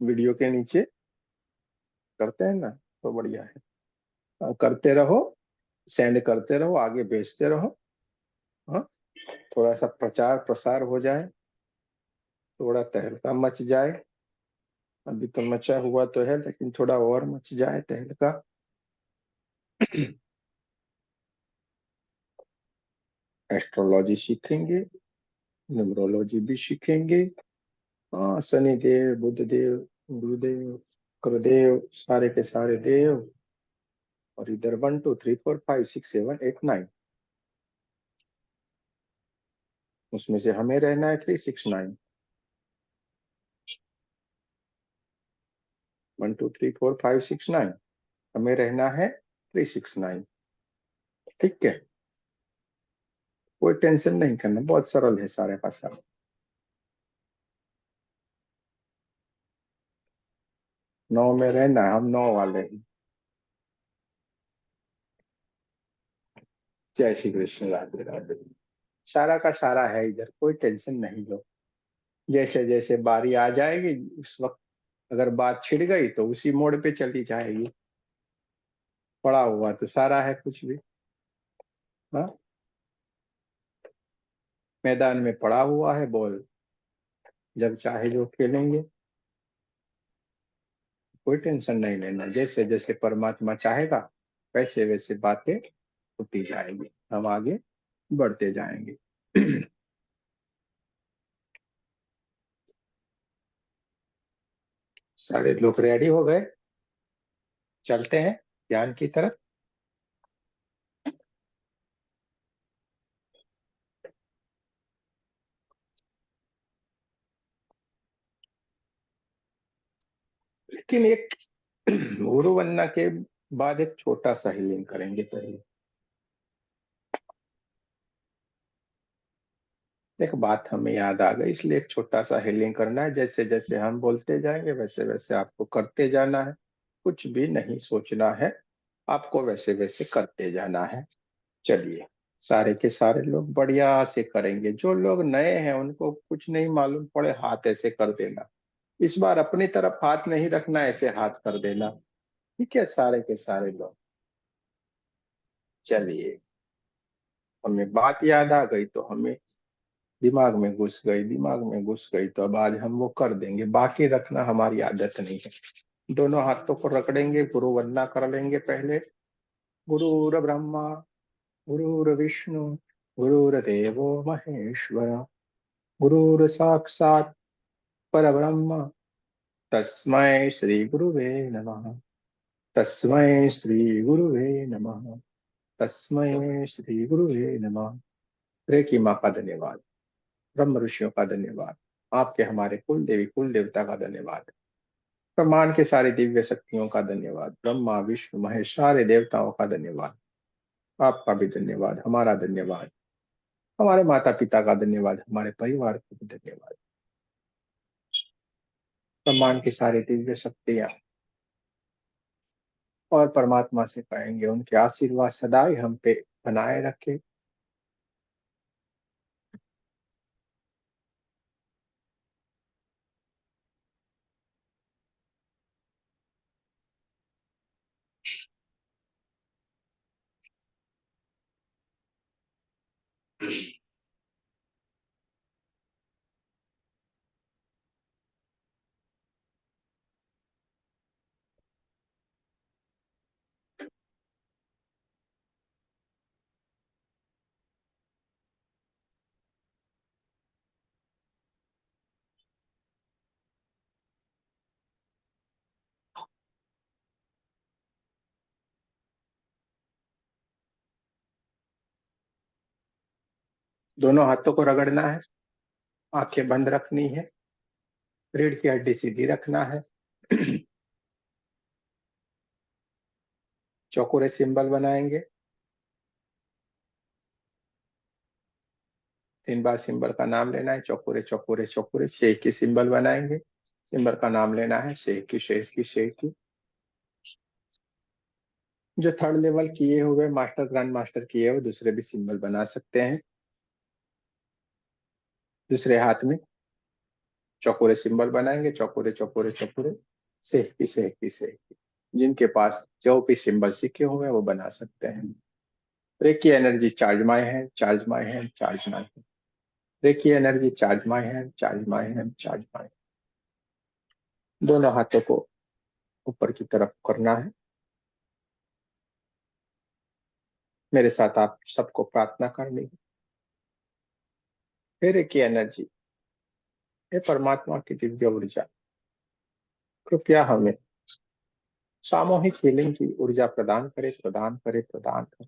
Video के नीचे करते हैं ना, तो बढ़िया है। करते रहो, सेंड करते रहो, आगे भेजते रहो। हाँ, थोड़ा सा प्रचार प्रसार हो जाए, थोड़ा तहलका मच जाए। अभी तो मचा हुआ तो है, लेकिन थोड़ा और मच जाए तहलका। एस्ट्रोलॉजी सीखेंगे, न्यूमरोलॉजी भी सीखेंगे। हाँ, शनि देव, बुध देव, गुरुदेव, शुक्रदेव, सारे के सारे देव। और इधर 1 2 3 4 5 6 7 8 9, उसमें से हमें रहना है 369। 1 2 3 4 5 6 9, हमें रहना है 369। ठीक है, कोई टेंशन नहीं करना, बहुत सरल है सारे का सारा। 9 में रहना है, हम 9 वाले हैं। जय श्री कृष्ण, राधे राधे। सारा का सारा है इधर, कोई टेंशन नहीं लो। जैसे जैसे बारी आ जाएगी उस वक्त, अगर बात छिड़ गई तो उसी मोड़ पे चली जाएगी। पड़ा हुआ तो सारा है कुछ भी। हाँ, मैदान में पड़ा हुआ है बॉल, जब चाहे जो खेलेंगे। कोई टेंशन नहीं लेना, जैसे जैसे परमात्मा चाहेगा वैसे वैसे बातें होती जाएगी, हम आगे बढ़ते जाएंगे। सारे लोग रेडी हो गए, चलते हैं ध्यान की तरफ। लेकिन एक गुरु बनना के बाद एक छोटा सा हीलिंग करेंगे पहले। एक बात हमें याद आ गई, इसलिए एक छोटा सा हीलिंग करना है। जैसे जैसे हम बोलते जाएंगे वैसे वैसे आपको करते जाना है। कुछ भी नहीं सोचना है, आपको वैसे वैसे करते जाना है। चलिए, सारे के सारे लोग बढ़िया से करेंगे। जो लोग नए हैं उनको कुछ नहीं मालूम पड़े, हाथ ऐसे कर देना। इस बार अपनी तरफ हाथ नहीं रखना, ऐसे हाथ कर देना। ठीक है, सारे के सारे लोग। चलिए, हमें बात याद आ गई तो हमें दिमाग में घुस गई, दिमाग में घुस गई तो अब आज हम वो कर देंगे। बाकी रखना हमारी आदत नहीं है। दोनों हाथों को रगड़ेंगे, गुरु वंदना कर लेंगे पहले। गुरुर ब्रह्मा, गुरुर्विष्णु, गुरुर्देवो महेश्वर, गुरुर साक्षात परब्रह्म, तस्मै श्री गुरुवे नमः। तस्मै श्री गुरुवे नमः। तस्मै श्री गुरुवे नमः। रे की माँ का धन्यवाद, ब्रह्म ऋषियों का धन्यवाद, आपके हमारे कुल देवी कुल देवता का धन्यवाद, ब्रह्मांड के सारे दिव्य शक्तियों का धन्यवाद, ब्रह्मा विष्णु महेश सारे देवताओं का धन्यवाद। आपका भी धन्यवाद, हमारा धन्यवाद, हमारे माता पिता का धन्यवाद, हमारे परिवार को भी धन्यवाद। ब्रह्मांड की सारी दिव्य शक्तियां और परमात्मा से कहेंगे उनके आशीर्वाद सदा ही हम पे बनाए रखे। दोनों हाथों को रगड़ना है, आंखें बंद रखनी है, रीढ़ की हड्डी सीधी रखना है। चौकोरे सिंबल बनाएंगे, 3 बार सिंबल का नाम लेना है। चौकोरे चौकोरे चौकोरे, शेख की सिंबल बनाएंगे, सिंबल का नाम लेना है। शेख की शेख की शेख की। जो थर्ड लेवल किए हुए मास्टर ग्रैंड मास्टर किए हुए दूसरे भी सिंबल बना सकते हैं दूसरे हाथ में। चौकोरे सिंबल बनाएंगे, चौकोरे चौकोरे चौकोरे, सेहकी सेहकी सेहकी। जिनके पास जो भी सिंबल सीखे हुए हैं वो बना सकते हैं। Reiki energy charge my hand, charge my hand, charge my hand. Reiki energy charge my hand, charge my hand, charge my. दोनों हाथों को ऊपर की तरफ करना है। मेरे साथ आप सबको प्रार्थना करनी है। हे रेकी एनर्जी, हे परमात्मा की दिव्य ऊर्जा, कृपया हमें सामूहिक हीलिंग की ऊर्जा प्रदान करे, प्रदान करे, प्रदान करे।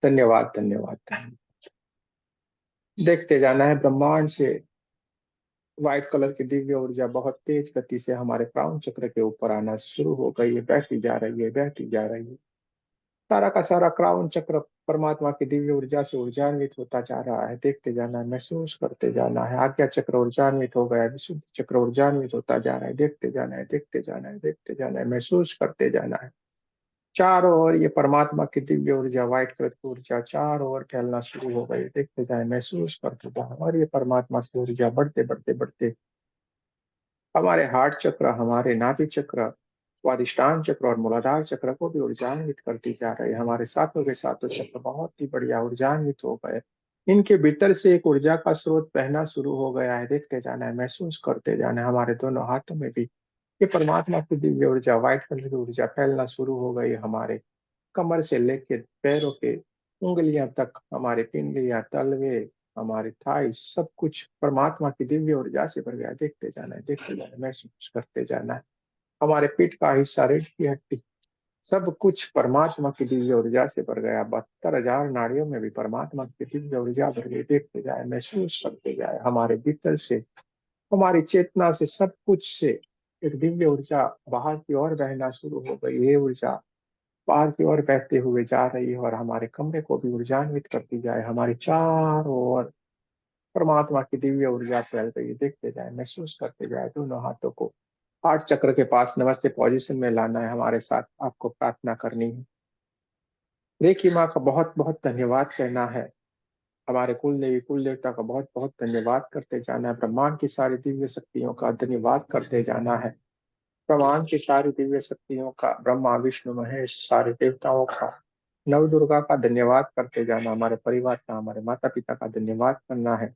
धन्यवाद, धन्यवाद, धन्यवाद। देखते जाना है ब्रह्मांड से व्हाइट कलर की दिव्य ऊर्जा बहुत तेज गति से हमारे क्राउन चक्र के ऊपर आना शुरू हो गई है, बहती जा रही है, बहती जा रही है। सारा का सारा क्राउन चक्र परमात्मा की दिव्य ऊर्जा से ऊर्जान्वित होता जा रहा है। देखते जाना है, महसूस करते जाना है। आज्ञा चक्र ऊर्जान्वित हो गया है, विशुद्ध चक्र ऊर्जान्वित होता जा रहा है। देखते जाना है, देखते जाना है, देखते जाना है, महसूस करते जाना है। चारों ओर ये परमात्मा की दिव्य ऊर्जा, व्हाइट कलर की ऊर्जा चारों ओर फैलना शुरू हो गई। देखते जाए, महसूस करते जाए, और ये परमात्मा की ऊर्जा बढ़ते बढ़ते बढ़ते हमारे हार्ट चक्र, हमारे नाभि चक्र, स्वादिष्टान चक्र और मूलाधार चक्र को भी ऊर्जान्वित करती जा रही है। हमारे सातों के सातों चक्र बहुत ही बढ़िया ऊर्जान्वित हो गए। इनके भीतर से एक ऊर्जा का स्रोत बहना शुरू हो गया है। देखते जाना है, महसूस करते जाना है। हमारे दोनों हाथों में भी ये परमात्मा की दिव्य ऊर्जा, व्हाइट कलर की ऊर्जा फैलना शुरू हो गई। हमारे कमर से लेकर पैरों के उंगलियां तक, हमारे पिंडलियां, तलवे, हमारे थाई, सब कुछ परमात्मा की दिव्य ऊर्जा से भर गया। देखते जाना है, देखते जाना है, महसूस करते जाना है। हमारे पीठ का हिस्सा, रीढ़ की हड्डी, सब कुछ परमात्मा की दिव्य ऊर्जा से भर गया। 72,000 नाड़ियों में भी परमात्मा की दिव्य ऊर्जा भर गई। देखते जाए, महसूस करते जाए। हमारे भीतर से, हमारी चेतना से, सब कुछ से एक दिव्य ऊर्जा बाहर की ओर बहना शुरू हो गई। ये ऊर्जा बाहर की ओर बहते हुए जा रही है और हमारे कमरे को भी ऊर्जान्वित करती जाए। हमारे चारों ओर परमात्मा की दिव्य ऊर्जा फैल रही है। देखते जाए, महसूस करते जाए। दोनों हाथों को हार्ट चक्र के पास नमस्ते पोजीशन में लाना है। हमारे साथ आपको प्रार्थना करनी है। रेकी माँ का बहुत बहुत धन्यवाद कहना है। हमारे कुल देवी कुल देवता का बहुत बहुत धन्यवाद करते जाना है। ब्रह्मांड की सारी दिव्य शक्तियों का धन्यवाद करते जाना है। ब्रह्मांड की सारी दिव्य शक्तियों का, ब्रह्मा विष्णु महेश सारे देवताओं का, नव दुर्गा का धन्यवाद करते जाना। हमारे परिवार का, हमारे माता पिता का धन्यवाद करना है।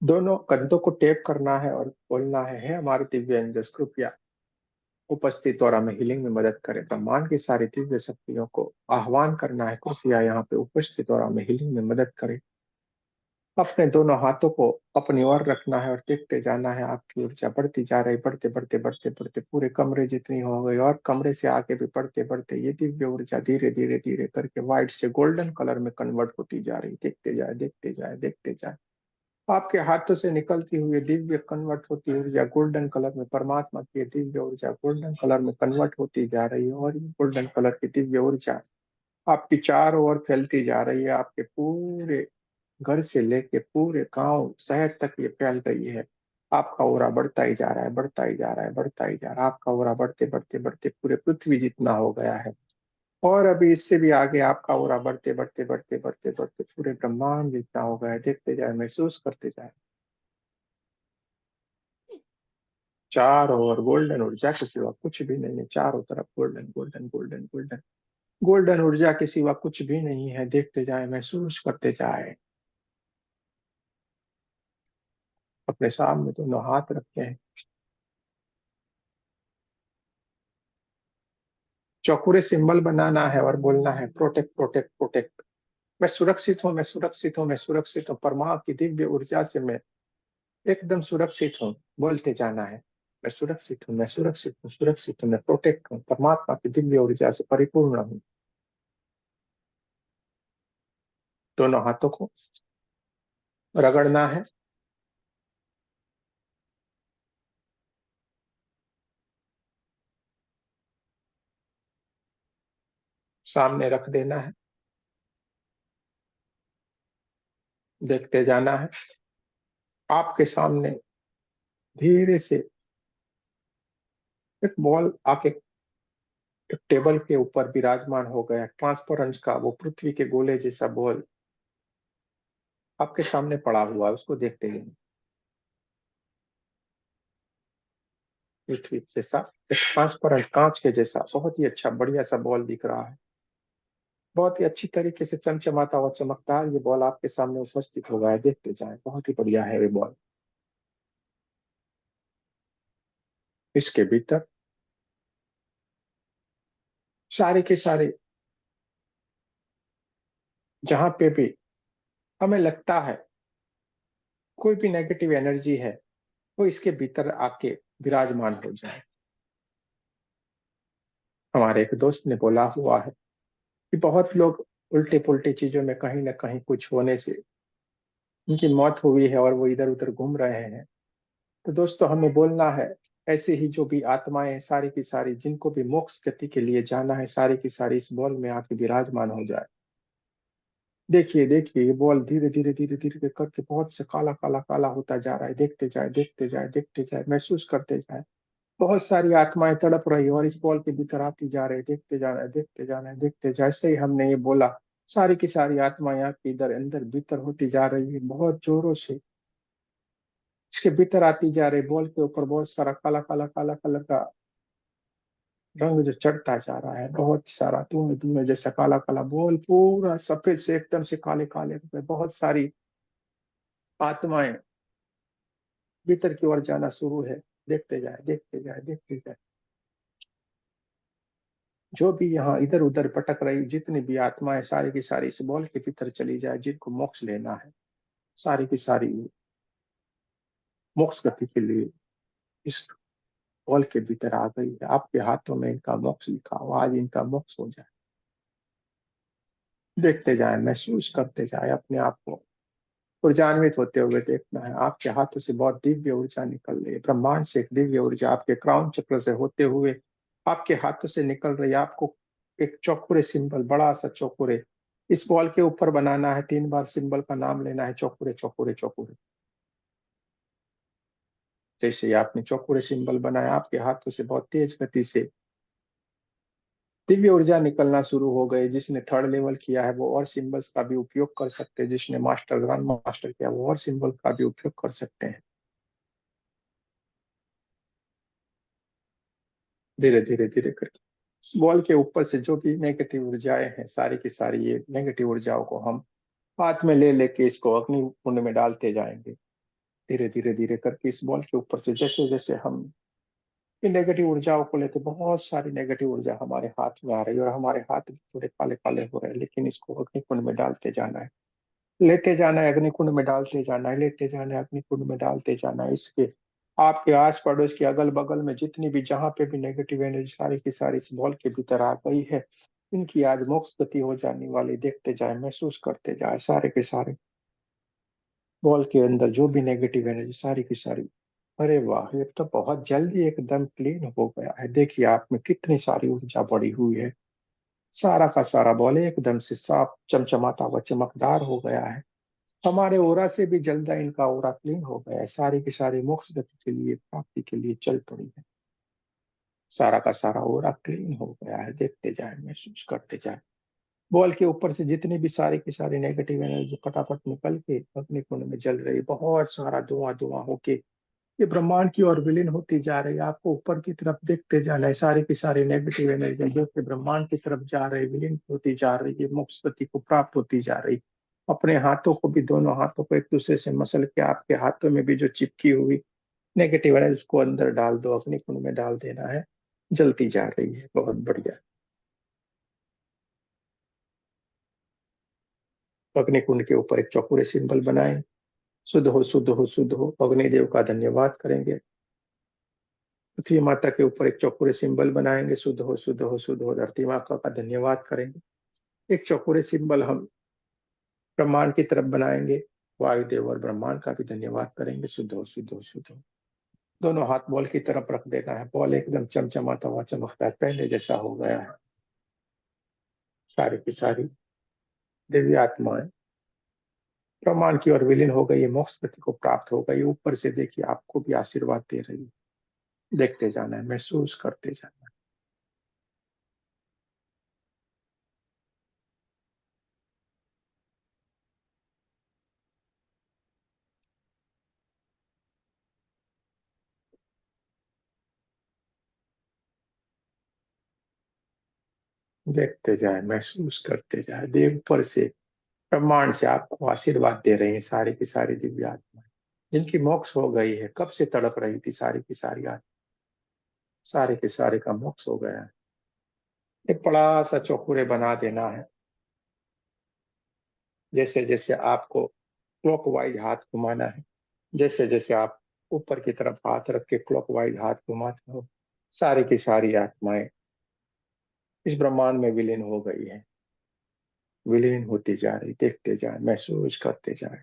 दोनों कंधों को टेप करना है और बोलना है, "हे हमारे दिव्य एंजल्स, कृपया उपस्थित और हमें हीलिंग में मदद करें।" ब्रह्मांड की सारी दिव्य शक्तियों को आह्वान करना है, कृपया यहाँ पे उपस्थित और हमें हीलिंग में मदद करें। अपने दोनों हाथों को अपनी ओर रखना है और देखते जाना है। आपकी ऊर्जा बढ़ती जा रही, बढ़ते बढ़ते बढ़ते बढ़ते पूरे कमरे जितनी हो गई, और कमरे से आगे भी बढ़ते बढ़ते ये दिव्य ऊर्जा धीरे धीरे धीरे करके व्हाइट से गोल्डन कलर में कन्वर्ट होती जा रही। देखते जाए, देखते जाए, देखते जाए। आपके हाथों से निकलती हुई दिव्य कन्वर्ट होती ऊर्जा गोल्डन कलर में, परमात्मा की दिव्य ऊर्जा गोल्डन कलर में कन्वर्ट होती जा रही है। और ये गोल्डन कलर की दिव्य ऊर्जा आपकी चारों ओर फैलती जा रही है। आपके पूरे घर से लेके पूरे गांव शहर तक ये फैल रही है। आपका ओरा बढ़ता ही जा रहा है, बढ़ता ही जा रहा है, बढ़ता ही जा रहा है। आपका ओरा बढ़ते बढ़ते बढ़ते पूरे पृथ्वी जितना हो गया है। और अभी इससे भी आगे आपका ओरा बढ़ते बढ़ते बढ़ते बढ़ते बढ़ते पूरे ब्रह्मांड जितना हो गया है। देखते जाए, महसूस करते जाए। चारों ओर गोल्डन ऊर्जा के सिवा कुछ भी नहीं है। चारों तरफ golden golden golden golden golden ऊर्जा के सिवा कुछ भी नहीं है। देखते जाए, महसूस करते जाए। अपने सामने दोनों हाथ रखते हैं। चौकुरे सिंबल बनाना है और बोलना है, प्रोटेक्ट प्रोटेक्ट प्रोटेक्ट। मैं सुरक्षित हूँ, मैं सुरक्षित हूँ, मैं सुरक्षित हूँ। परमा की दिव्य ऊर्जा से मैं एकदम सुरक्षित हूँ। बोलते जाना है, मैं सुरक्षित हूँ, मैं सुरक्षित हूँ, सुरक्षित हूँ, मैं प्रोटेक्ट हूँ, परमात्मा की दिव्य ऊर्जा से परिपूर्ण हूँ। दोनों हाथों को रगड़ना है। सामने रख देना है। देखते जाना है। आपके सामने धीरे से एक बॉल आके एक टेबल के ऊपर विराजमान हो गया, ट्रांसपेरेंस का वो पृथ्वी के गोले जैसा बॉल। आपके सामने पड़ा हुआ है, उसको देखते ही पृथ्वी जैसा एक ट्रांसपेरेंट कांच के जैसा बहुत ही अच्छा बढ़िया सा बॉल दिख रहा है। बहुत ही अच्छी तरीके से चमचमाता हुआ चमकदार ये बॉल आपके सामने उपस्थित हो गया है, देखते जाएं, बहुत ही बढ़िया है ये बॉल। इसके भीतर सारे के सारे, जहां पे भी हमें लगता है कोई भी नेगेटिव एनर्जी है, वो इसके भीतर आके विराजमान हो जाए। हमारे एक दोस्त ने बोला हुआ है कि बहुत लोग उल्टे पुल्टे चीजों में कहीं ना कहीं कुछ होने से उनकी मौत हुई है और वो इधर उधर घूम रहे हैं। तो दोस्तों हमें बोलना है, ऐसे ही जो भी आत्माएं हैं सारी की सारी, जिनको भी मोक्ष गति के लिए जाना है, सारी की सारी इस बॉल में आके विराजमान हो जाए। देखिए देखिए, ये बॉल धीरे धीरे धीरे धीरे करके बहुत से काला काला काला होता जा रहा है, देखते जाए देखते जाए देखते जाए, महसूस करते जाए। बहुत सारी आत्माएं तड़प रही है और इस बॉल के भीतर आती जा रही है, देखते जाना है देखते जाना है देखते, जैसे ही हमने ये बोला सारी की सारी आत्माएं आपके इधर अंदर भीतर होती जा रही है, बहुत जोरों से इसके भीतर आती जा रही। बॉल के ऊपर बहुत सारा काला काला काला कलर का रंग जो चढ़ता जा रहा है, बहुत सारा धुआं धुआं जैसा काला काला, बॉल पूरा सफेद से एकदम से काले काले हो गए। बहुत सारी आत्माएं भीतर की ओर जाना शुरू है, देखते जाए देखते जाए देखते जाए। जो भी यहाँ इधर उधर भटक रही जितनी भी आत्माएं सारी की सारी इस बॉल के भीतर चली जाए, जिनको मोक्ष लेना है, सारी की सारी मोक्ष गति के लिए इस बॉल के भीतर आ गई है। आपके हाथों में इनका मोक्ष लिखा हुआ, आज इनका मोक्ष हो जाए। देखते जाए, महसूस करते जाए, अपने आप को ऊर्जान्वित होते हुए देखना है। आपके हाथों से बहुत दिव्य ऊर्जा निकल रही है, ब्रह्मांड से एक दिव्य ऊर्जा आपके क्राउन चक्र से होते हुए आपके हाथों से निकल रही है। आपको एक चौकुरे सिंबल, बड़ा सा चौकुरे इस बॉल के ऊपर बनाना है, 3 बार सिंबल का नाम लेना है, चौकुरे चौकुरे चौकुरे। जैसे ही आपने चौकुरे सिंबल बनाया, आपके हाथों से बहुत तेज गति से दिव्य ऊर्जा निकलना शुरू हो गई। जिसने 3rd लेवल किया है वो और सिंबल्स का भी उपयोग कर सकते हैं, जिसने मास्टर ग्रांड मास्टर किया वो और सिंबल का भी उपयोग कर सकते हैं। धीरे धीरे धीरे करके इस बॉल के ऊपर से जो भी नेगेटिव ऊर्जाएं हैं, सारी की सारी ये नेगेटिव ऊर्जाओं को हम हाथ में ले लेके इसको अग्नि कुंड में डालते जाएंगे। धीरे धीरे धीरे करके इस बॉल के ऊपर से जैसे जैसे हम इन नेगेटिव ऊर्जाओं को लेते, बहुत सारी नेगेटिव ऊर्जा हमारे हाथ में आ रही है और हमारे हाथ भी थोड़े काले काले हो रहे हैं, लेकिन इसको अग्नि कुंड में डालते जाना है, लेते जाना है, अग्निकुंड में डालते जाना है, लेते जाना है, अग्निकुंड में डालते जाना है। इसके आपके आस पड़ोस के अगल बगल में जितनी भी, जहां पे भी नेगेटिव एनर्जी सारी की सारी इस बॉल के भीतर आ गई है, इनकी आज मोक्ष गति हो जाने वाली। देखते जाए, महसूस करते जाए, सारे के सारे बॉल के अंदर जो भी नेगेटिव एनर्जी सारी की सारी। अरे वाह, ये तो बहुत जल्दी एकदम क्लीन हो गया है। देखिए आप में कितनी सारी ऊर्जा बढ़ी हुई है। सारा का सारा बॉल एकदम से साफ चमचमाता हुआ चमकदार हो गया है। हमारे ओरा से भी जल्दा इनका ओरा क्लीन हो गया है, सारी की सारी मोक्ष गति के लिए, प्राप्ति के लिए चल पड़ी है। सारा का सारा ओरा क्लीन हो गया है, देखते जाए, महसूस करते जाए। बॉल के ऊपर से जितनी भी सारी की सारी नेगेटिव एनर्जी फटाफट निकल के अग्नि कुंड में जल रही, बहुत सारा धुआं धुआं होके ये ब्रह्मांड की ओर विलीन होती जा रही है। आपको ऊपर की तरफ देखते जाना है, सारी की सारी नेगेटिव एनर्जी जो कि ब्रह्मांड की तरफ जा रही, विलीन होती जा रही है, मोक्ष गति को प्राप्त होती जा रही। अपने हाथों को भी, दोनों हाथों को एक दूसरे से मसल के आपके हाथों में भी जो चिपकी हुई नेगेटिव एनर्जी उसको अंदर डाल दो, अग्नि कुंड में डाल देना है। जलती जा रही है, बहुत बढ़िया। अग्नि कुंड के ऊपर एक चौकोरे सिंबल बनाएं। शुद्ध हो शुद्ध हो शुद्ध हो, अग्निदेव का धन्यवाद करेंगे। पृथ्वी माता के ऊपर एक चौकोरे सिंबल बनाएंगे, शुद्ध हो शुद्ध हो शुद्ध हो, धरती माता का धन्यवाद करेंगे। एक चौकोरे सिंबल हम ब्रह्मांड की तरफ बनाएंगे, वायुदेव और ब्रह्मांड का भी धन्यवाद करेंगे, शुद्ध हो शुद्ध हो शुद्ध हो। दोनों हाथ बॉल की तरफ रख देना है, बॉल एकदम चमचमाता हुआ चमकता है, पहले जैसा हो गया है। सारी की सारी दिव्य आत्माएं ब्रह्मांड की ओर विलीन हो गई है, मोक्ष गति को प्राप्त हो गई। ऊपर से देखिए आपको भी आशीर्वाद दे रही है, देखते जाना है, महसूस करते जाना है। देखते जाए, महसूस करते जाए। देव ऊपर से ब्रह्मांड से आपको आशीर्वाद दे रही है सारी की सारी दिव्य आत्माएं, जिनकी मोक्ष हो गई है, कब से तड़प रही थी सारी की सारी आत्मा, सारे के सारे का मोक्ष हो गया है। एक बड़ा सा चौखुरे बना देना है। जैसे जैसे आपको क्लॉकवाइज हाथ घुमाना है, जैसे जैसे आप ऊपर की तरफ हाथ रख के क्लॉकवाइज हाथ घुमाते हो, सारी की सारी आत्माएं इस ब्रह्मांड में विलीन हो गई है, विलीन होती जा रही। देखते जाए, महसूस करते जाए।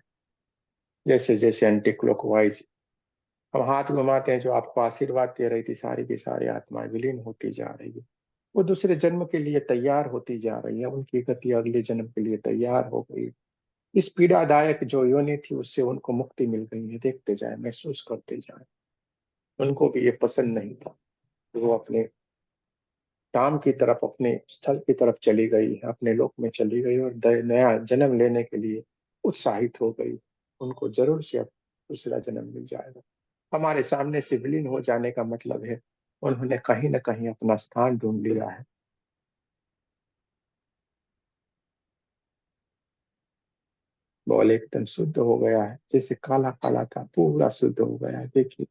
जैसे जैसे एंटी क्लॉकवाइज हम हाथ घुमाते हैं, जो आपको आशीर्वाद दे रही थी सारी की सारी आत्माएं विलीन होती जा रही है। वो दूसरे जन्म के लिए तैयार होती जा रही है, उनकी गति अगले जन्म के लिए तैयार हो गई। इस पीड़ादायक जो योनि थी उससे उनको मुक्ति मिल गई है। देखते जाए, महसूस करते जाए। उनको भी ये पसंद नहीं था। वो अपने काम की तरफ, अपने स्थल की तरफ चली गई, अपने लोक में चली गई और नया जन्म लेने के लिए उत्साहित हो गई। उनको जरूर से अब दूसरा जन्म मिल जाएगा। हमारे सामने से विलीन हो जाने का मतलब है उन्होंने कहीं ना कहीं अपना स्थान ढूंढ लिया है। बॉल एकदम शुद्ध हो गया है, जैसे काला काला था पूरा शुद्ध हो गया है। देखिए,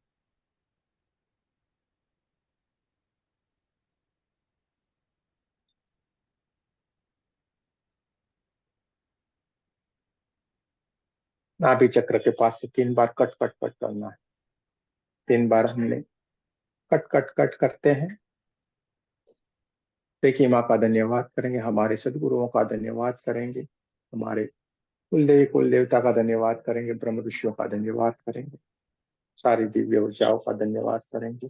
नाभि चक्र के पास से 3 बार कट कट कट करना है। 3 बार हमने कट कट कट करते हैं। देखिए, माँ का धन्यवाद करेंगे, हमारे सदगुरुओं का धन्यवाद करेंगे, हमारे कुलदेवी कुल देवता का धन्यवाद करेंगे, ब्रह्म ऋषियों का धन्यवाद करेंगे, सारी दिव्य ऊर्जाओं का धन्यवाद करेंगे,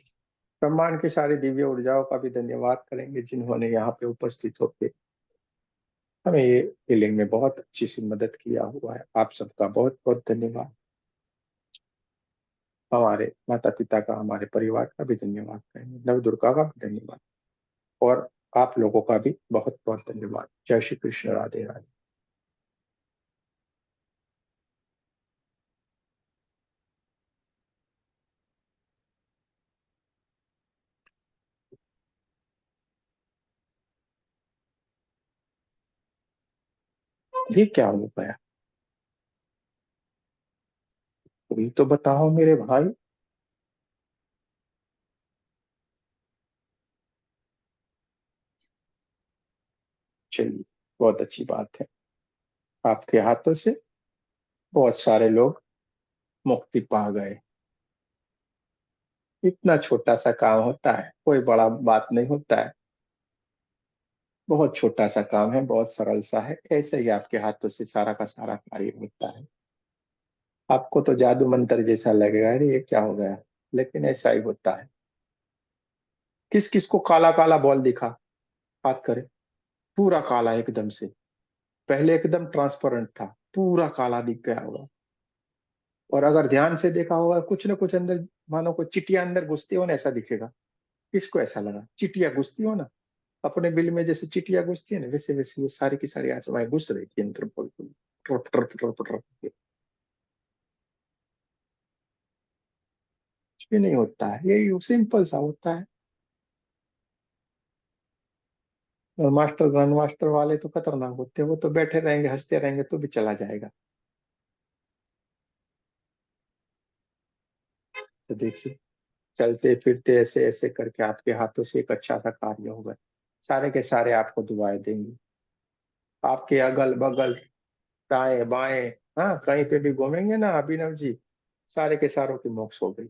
ब्रह्मांड की सारी दिव्य ऊर्जाओं का भी धन्यवाद करेंगे, जिन्होंने यहाँ पे उपस्थित होकर हमें ये फीलिंग में बहुत अच्छी सी मदद किया हुआ है। आप सबका बहुत बहुत धन्यवाद। हमारे माता पिता का, हमारे परिवार का भी धन्यवाद करेंगे, नव दुर्गा का भी धन्यवाद, और आप लोगों का भी बहुत बहुत धन्यवाद। जय श्री कृष्ण, राधे राधे। ये क्या हो गया? तुम तो बताओ मेरे भाई। चलिए, बहुत अच्छी बात है। आपके हाथों से बहुत सारे लोग मुक्ति पा गए। इतना छोटा सा काम होता है, कोई बड़ा बात नहीं होता है। बहुत छोटा सा काम है, बहुत सरल सा है। ऐसे ही आपके हाथों से सारा का सारा कार्य होता है। आपको तो जादू मंत्र जैसा लगेगा, अरे ये क्या हो गया, लेकिन ऐसा ही होता है। किस किस को काला काला बॉल दिखा? बात करें। पूरा काला एकदम से। पहले एकदम ट्रांसपेरेंट था, पूरा काला दिख गया होगा। और अगर ध्यान से देखा होगा, कुछ ना कुछ अंदर, मानो कोई चिटिया अंदर घुसती हो ना, ऐसा दिखेगा। किसको ऐसा लगा? चिटिया घुसती हो ना, अपने बिल में जैसे चिटिया घुसती है ना, वैसे वैसे ये सारी की सारी आत्माएं घुस रही थी अंदर, बिल्कुल ट्रप ट्रप ट्रप ट्रप के। कुछ भी नहीं होता है, यही सिंपल सा होता है। और मास्टर ग्रैंड मास्टर वाले तो खतरनाक होते हैं, वो तो बैठे रहेंगे हंसते रहेंगे तो भी चला जाएगा। तो देखिए, चलते फिरते ऐसे ऐसे करके आपके हाथों से एक अच्छा सा कार्य होगा। सारे के सारे आपको दुआएं देंगे। आपके अगल बगल, दाएं बाएं, हाँ, कहीं पे भी घूमेंगे ना अभिनव जी, सारे के सारों की मोक्ष हो गई।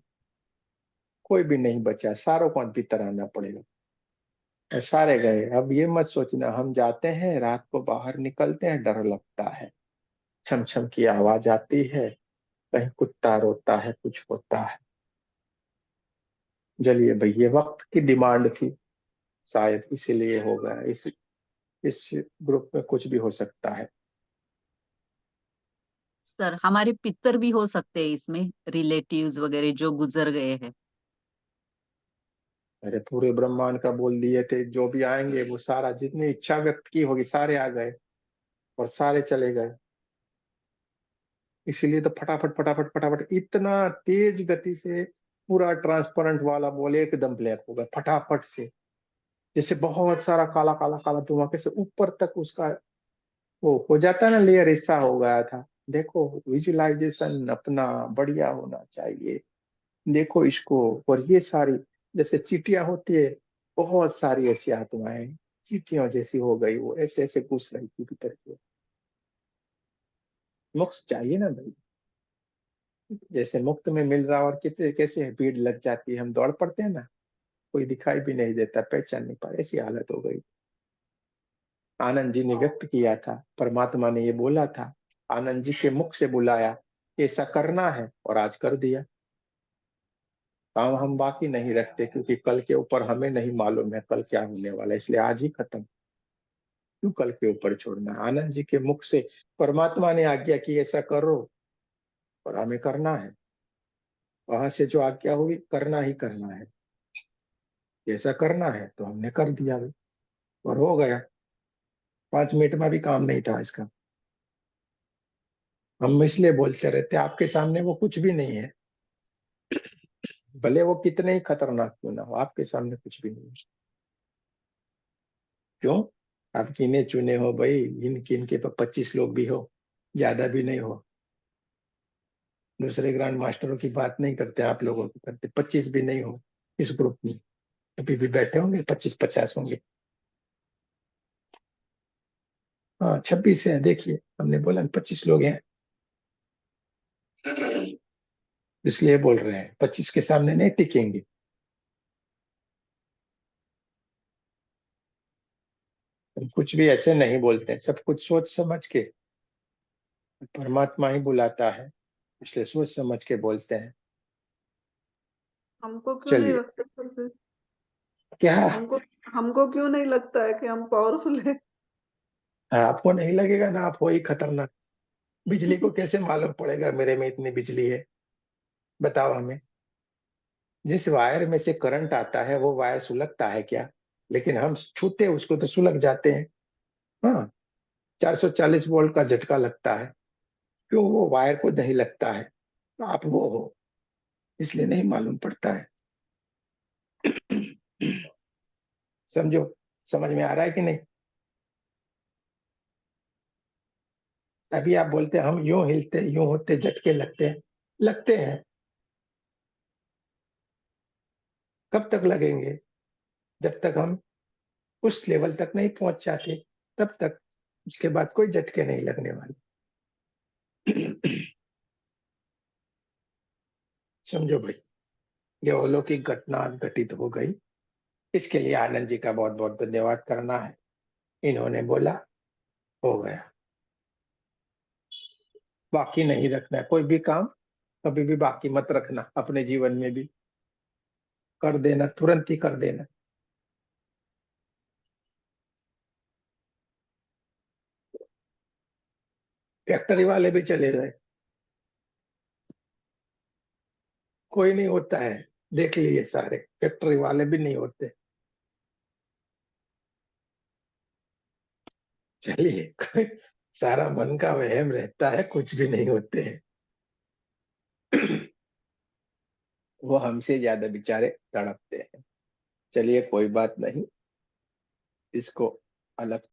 कोई भी नहीं बचा, सारों को भीतर आना पड़ेगा। और सारे गए। अब ये मत सोचना हम जाते हैं रात को बाहर निकलते हैं डर लगता है, छम छम की आवाज आती है, कहीं कुत्ता रोता है, कुछ होता है। चलिए भाई, ये वक्त की डिमांड थी, शायद इसीलिए हो गया। इस ग्रुप में कुछ भी हो सकता है। सर हमारे पितर भी हो सकते हैं इसमें, रिलेटिव्स वगैरह जो गुजर गए हैं। मेरे पूरे ब्रह्मांड का बोल दिए थे, जो भी आएंगे वो सारा, जितनी इच्छा व्यक्त की होगी सारे आ गए और सारे चले गए। इसीलिए तो फटाफट फटाफट फटाफट इतना तेज गति से पूरा ट्रांसपेरेंट वाला बोले एकदम ब्लैक हो गया फटाफट से। जैसे बहुत सारा काला काला काला धुआं कैसे ऊपर तक उसका वो हो जाता है ना, लेयर ऐसा हो गया था। देखो, विजुअलाइजेशन अपना बढ़िया होना चाहिए। देखो इसको। और ये सारी जैसे चींटियां होती है, बहुत सारी ऐसी आत्माएं चींटियों जैसी हो गई, वो ऐसे ऐसे घुस रही थी भीतर की ओर। मोक्ष चाहिए ना भाई। जैसे मुफ्त में मिल रहा, और कितने कैसे भीड़ लग जाती है, हम दौड़ पड़ते हैं ना, कोई दिखाई भी नहीं देता, पहचान नहीं पा, ऐसी हालत हो गई। आनंद जी ने व्यक्त किया था, परमात्मा ने ये बोला था, आनंद जी के मुख से बुलाया, ऐसा करना है, और आज कर दिया। काम हम बाकी नहीं रखते, क्योंकि कल के ऊपर हमें नहीं मालूम है कल क्या होने वाला है, इसलिए आज ही खत्म। क्यों कल के ऊपर छोड़ना। आनंद जी के मुख से परमात्मा ने आज्ञा की ऐसा करो, और हमें करना है। वहां से जो आज्ञा हुई, करना ही करना है। ऐसा करना है तो हमने कर दिया भाई, और हो गया। 5 मिनट में भी काम नहीं था इसका। हम इसलिए बोलते रहते, आपके सामने वो कुछ भी नहीं है। भले वो कितने ही खतरनाक क्यों ना हो, आपके सामने कुछ भी नहीं है। क्यों? आप गिने चुने हो भाई, इनके इनके पर 25 लोग भी हो, ज्यादा भी नहीं हो। दूसरे ग्रैंड मास्टरों की बात नहीं करते, आप लोगों की करते। 25 भी नहीं हो इस ग्रुप में। अभी भी बैठे होंगे 25-50 होंगे। हाँ, 26 है, देखिए हमने बोला 25 लोग हैं, इसलिए बोल रहे हैं 25 के सामने नहीं टिकेंगे। हम कुछ भी ऐसे नहीं बोलते हैं, सब कुछ सोच समझ के। परमात्मा ही बुलाता है, इसलिए सोच समझ के बोलते हैं। हमको क्यों नहीं चलिए। लगता सर फिर? क्या? हमको हमको क्यों नहीं लगता है कि हम पावरफुल है? आपको नहीं लगेगा ना, आप हो ही खतरनाक। बिजली को कैसे मालूम पड़ेगा मेरे में इतनी बिजली है? बताओ हमें। जिस वायर में से करंट आता है वो वायर सुलगता है क्या? लेकिन हम छूते उसको तो सुलग जाते हैं। हाँ। 440 वोल्ट का झटका लगता है, क्यों वो वायर को नहीं लगता है? तो आप वो हो, इसलिए नहीं मालूम पड़ता है। समझो। समझ में आ रहा है कि नहीं? अभी आप बोलते हैं हम यूं हिलते यूं होते झटके लगते हैं। लगते हैं। कब तक लगेंगे? जब तक हम उस लेवल तक नहीं पहुंच जाते, तब तक। उसके बाद कोई झटके नहीं लगने वाले। समझो भाई। ये अलौकिक घटना आज घटित हो गई। इसके लिए आनंद जी का बहुत बहुत धन्यवाद करना है। इन्होंने बोला, हो गया। बाकी नहीं रखना है कोई भी काम। कभी भी बाकी मत रखना अपने जीवन में भी। कर देना, तुरंत ही कर देना। फैक्ट्री वाले भी चले गए, कोई नहीं होता है। देख लिए सारे फैक्ट्री वाले भी नहीं होते। चलिए, कोई सारा मन का वहम रहता है, कुछ भी नहीं होते हैं। वो हमसे ज्यादा बेचारे तड़पते हैं। चलिए, कोई बात नहीं, इसको अलग